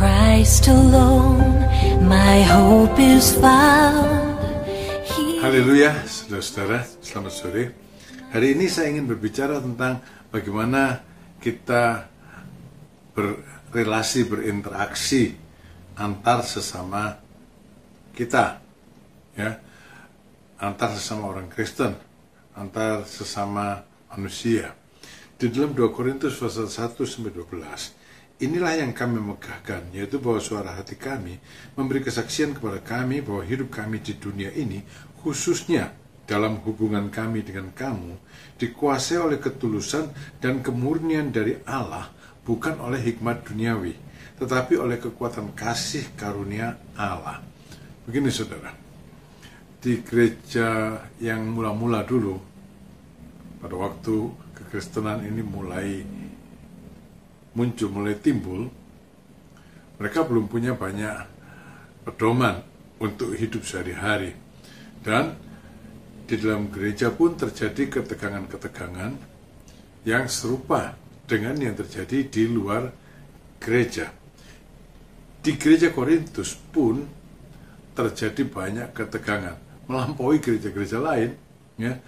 Christ alone, my hope is found. Haleluya, saudara-saudara, selamat sore. Hari ini saya ingin berbicara tentang bagaimana kita berinteraksi antar sesama kita, ya, antar sesama orang Kristen, antar sesama manusia. Di dalam 2 Korintus pasal 1-12, inilah yang kami megahkan, yaitu bahwa suara hati kami memberi kesaksian kepada kami bahwa hidup kami di dunia ini, khususnya dalam hubungan kami dengan kamu, dikuasai oleh ketulusan dan kemurnian dari Allah, bukan oleh hikmat duniawi, tetapi oleh kekuatan kasih karunia Allah. Begini saudara, di gereja yang mula-mula dulu, pada waktu kekristenan ini mulai muncul, mulai timbul, mereka belum punya banyak pedoman untuk hidup sehari-hari. Dan di dalam gereja pun terjadi ketegangan-ketegangan yang serupa dengan yang terjadi di luar gereja. Di gereja Korintus pun terjadi banyak ketegangan, melampaui gereja-gereja lain, ya.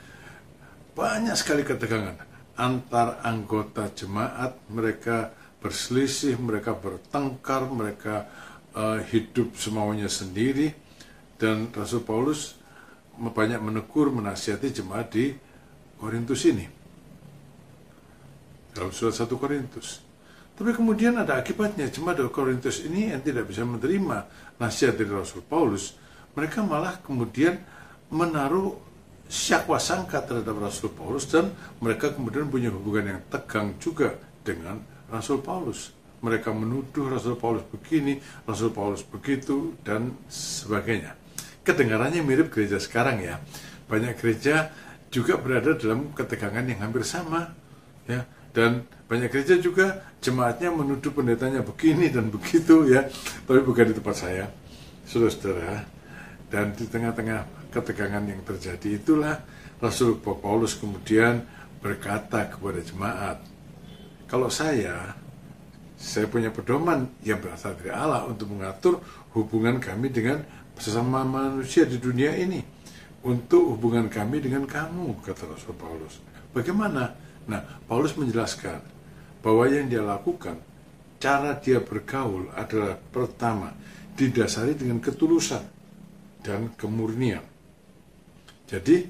Banyak sekali ketegangan antar anggota jemaat, mereka berselisih, mereka bertengkar, mereka hidup semaunya sendiri, dan Rasul Paulus banyak menegur, menasihati jemaat di Korintus ini dalam surat 1 Korintus. Tapi kemudian ada akibatnya, jemaat di Korintus ini yang tidak bisa menerima nasihat dari Rasul Paulus, mereka malah kemudian menaruh syakwa sangka terhadap Rasul Paulus, dan mereka kemudian punya hubungan yang tegang juga dengan Rasul Paulus. Mereka menuduh Rasul Paulus begini, Rasul Paulus begitu, dan sebagainya. Kedengarannya mirip gereja sekarang, ya. Banyak gereja juga berada dalam ketegangan yang hampir sama, ya. Dan banyak gereja juga jemaatnya menuduh pendetanya begini dan begitu, ya. Tapi bukan di tempat saya, saudara-saudara. Dan di tengah-tengah ketegangan yang terjadi itulah Rasul Paulus kemudian berkata kepada jemaat, kalau saya punya pedoman yang berasal dari Allah untuk mengatur hubungan kami dengan sesama manusia di dunia ini, untuk hubungan kami dengan kamu, kata Rasul Paulus. Bagaimana? Nah, Paulus menjelaskan bahwa yang dia lakukan, cara dia bergaul adalah pertama, didasari dengan ketulusan dan kemurnian. Jadi,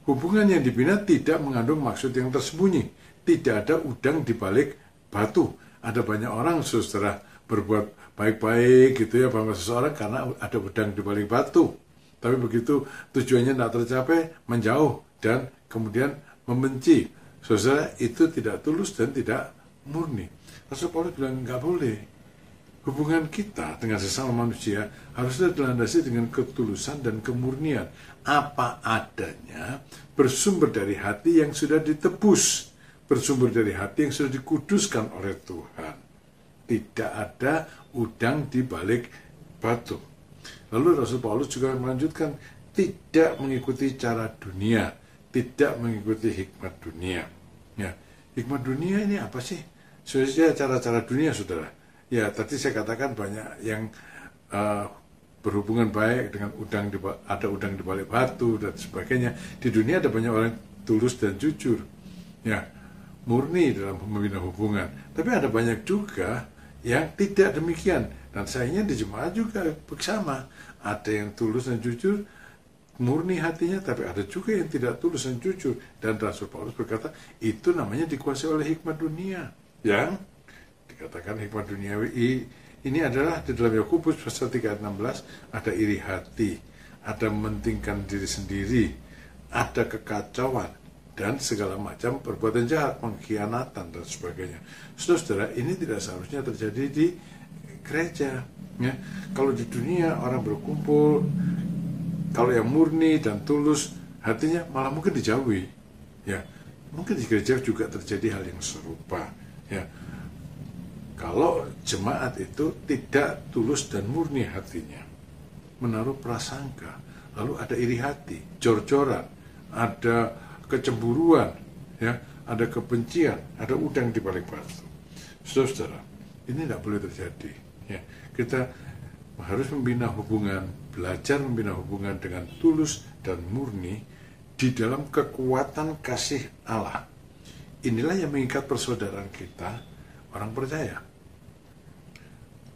hubungan yang dibina tidak mengandung maksud yang tersembunyi. Tidak ada udang di balik batu. Ada banyak orang, saudara, berbuat baik-baik gitu ya bangga seseorang karena ada udang di balik batu. Tapi begitu tujuannya tidak tercapai, menjauh dan kemudian membenci. Saudara, itu tidak tulus dan tidak murni. Rasul Paulus bilang nggak boleh. Hubungan kita dengan sesama manusia harusnya dilandasi dengan ketulusan dan kemurnian. Apa adanya, bersumber dari hati yang sudah ditebus, bersumber dari hati yang sudah dikuduskan oleh Tuhan. Tidak ada udang di balik batu. Lalu Rasul Paulus juga melanjutkan, tidak mengikuti cara dunia, tidak mengikuti hikmat dunia. Ya, hikmat dunia ini apa sih? Sebenarnya cara-cara dunia, saudara. Ya, tadi saya katakan banyak yang berhubungan baik dengan ada udang di balik batu dan sebagainya. Di dunia ada banyak orang tulus dan jujur, ya, murni dalam membina hubungan. Tapi ada banyak juga yang tidak demikian. Dan sayangnya di jemaat juga bersama. Ada yang tulus dan jujur, murni hatinya, tapi ada juga yang tidak tulus dan jujur. Dan Rasul Paulus berkata, itu namanya dikuasai oleh hikmat dunia. Yang dikatakan hikmat duniawi ini adalah di dalam Yakobus pasal 3:16, ada iri hati, ada mementingkan diri sendiri, ada kekacauan, dan segala macam perbuatan jahat, pengkhianatan dan sebagainya. Saudara-saudara, ini tidak seharusnya terjadi di gereja, ya. Kalau di dunia orang berkumpul, kalau yang murni dan tulus hatinya malah mungkin dijauhi, ya. Mungkin di gereja juga terjadi hal yang serupa, ya. Kalau jemaat itu tidak tulus dan murni hatinya, menaruh prasangka, lalu ada iri hati, jor-joran, ada kecemburuan, ya, ada kebencian, ada udang di balik batu. Saudara, ini tidak boleh terjadi, Ya, kita harus membina hubungan, belajar membina hubungan dengan tulus dan murni di dalam kekuatan kasih Allah. Inilah yang mengikat persaudaraan kita, orang percaya.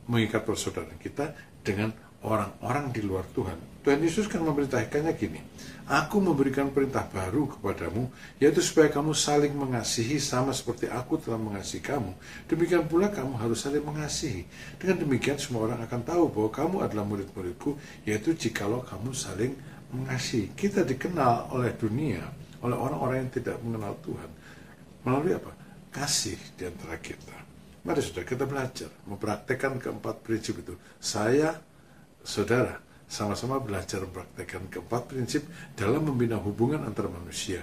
Mengikat persaudaraan kita dengan orang-orang di luar Tuhan. Tuhan Yesus kan memerintahkannya gini, aku memberikan perintah baru kepadamu, yaitu supaya kamu saling mengasihi sama seperti aku telah mengasihi kamu. Demikian pula kamu harus saling mengasihi. Dengan demikian semua orang akan tahu bahwa kamu adalah murid-muridku, yaitu jikalau kamu saling mengasihi. Kita dikenal oleh dunia, oleh orang-orang yang tidak mengenal Tuhan. Melalui apa? Kasih di antara kita. Mari saudara, kita belajar mempraktekkan keempat prinsip itu. Saya, saudara, sama-sama belajar mempraktekkan keempat prinsip dalam membina hubungan antara manusia.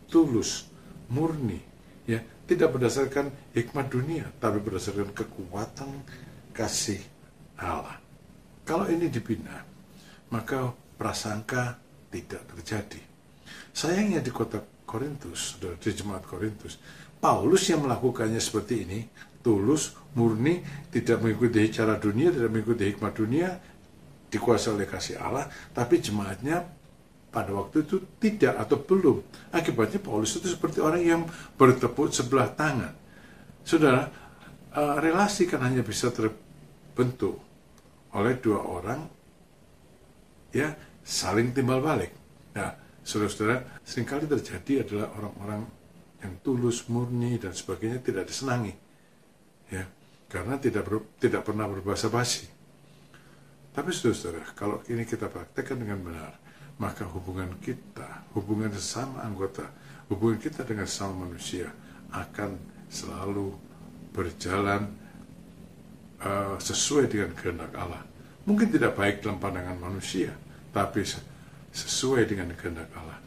Tulus, murni, ya, tidak berdasarkan hikmat dunia, tapi berdasarkan kekuatan kasih Allah. Kalau ini dibina, maka prasangka tidak terjadi. Sayangnya di kota Korintus, di jemaat Korintus, Paulus yang melakukannya seperti ini, tulus, murni, tidak mengikuti cara dunia, tidak mengikuti hikmat dunia, dikuasai oleh kasih Allah, tapi jemaatnya pada waktu itu tidak atau belum. Akibatnya Paulus itu seperti orang yang bertepuk sebelah tangan. Saudara, relasi kan hanya bisa terbentuk oleh dua orang, ya, saling timbal balik. Nah, saudara-saudara, seringkali terjadi adalah orang-orang yang tulus, murni, dan sebagainya tidak disenangi, ya, karena tidak pernah berbahasa basi. Tapi saudara, kalau ini kita praktekkan dengan benar, maka hubungan kita, hubungan sesama anggota, hubungan kita dengan sesama manusia akan selalu berjalan sesuai dengan kehendak Allah. Mungkin tidak baik dalam pandangan manusia, tapi sesuai dengan kehendak Allah.